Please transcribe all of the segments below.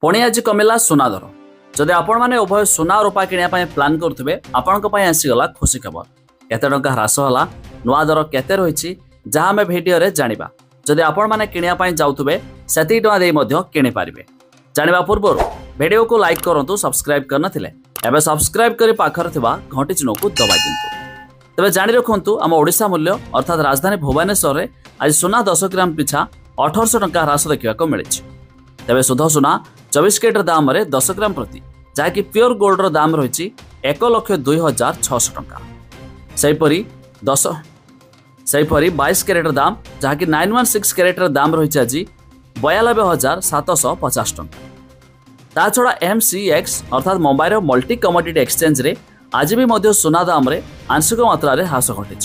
पुणी आज कमिला सुना दर जदि आपण मैंने उभय सुना और रूपा किणा प्लान करुवे आपण आसीगला खुशी खबर केते टंका ह्रास होला नुआ दर केते रही जहाँ आम भिडियो जाना जदि आपण मैंने किणा जाऊे से टଙ୍କା किणी पारे जाना पूर्व भिडियो को लाइक करूँ सब्सक्राइब करनथिले एबे सब्सक्राइब करी पाखर थिबा घंटी चिन्ह को दबाई दिंतु। तबे जानी रखुंतु आम ओडिशा मूल्य अर्थात राजधानी भुवनेश्वर में आज सुना 10 ग्राम पिछा 1800 टंका ह्रास देखा मिली। तेबे शुद्ध सुना 24 कैरेट दाम रे 10 ग्राम प्रति जहाँकि प्योर गोल्ड रो दाम रही 1,02,600 टंका। सेहीपरि 22 कैरेट दाम जहाँकि 916 कैरेट दाम रही आज 92,750 टंका। ता छड़ा MCX अर्थात मुंबई मल्टी कमोडिटी एक्सचेंज रे आज भी सुना दाम रे आंशिक मात्रा रे ह्रास घटी।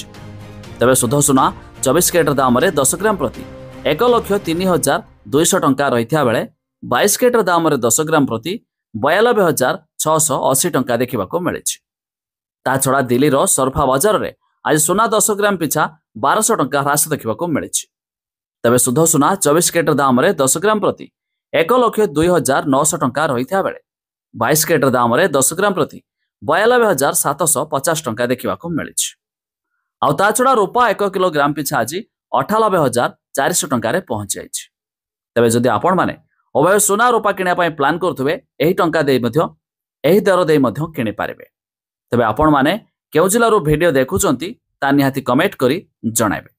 तेबे शुद्ध सुना 24 कैरेट दाम रे 10 ग्राम प्रति 1,03,200 टंका रही बेले 22 कैरेट दाम रे 10 ग्राम प्रति 92,680 टंका देखा मिली। ता छड़ा दिल्ली रो सरफा बाजार रे आज सुना 10 ग्राम पिछा 1200 टंका ह्रास देखा मिली। तेबे शुद्ध सुना 24 कैरेट दाम रे 10 ग्राम प्रति 1,02,900 टंका रही बेले 22 कैरेट दाम रे 10 ग्राम प्रति 92,750 टंका देखा मिली। आउ ता छड़ा रूपा 1 किलोग्राम पिछा आज 98,400 टंका पहुंच जाए। तेबे जदि आपण माने उभय सुना रूपा किणा प्लान करुवे यही टंका दे यही दर दे किणी पारे। तेबे आपण माने केउ जिल्लारू भिडियो देखुचंती ता निहाती कमेंट करी जणाइबे।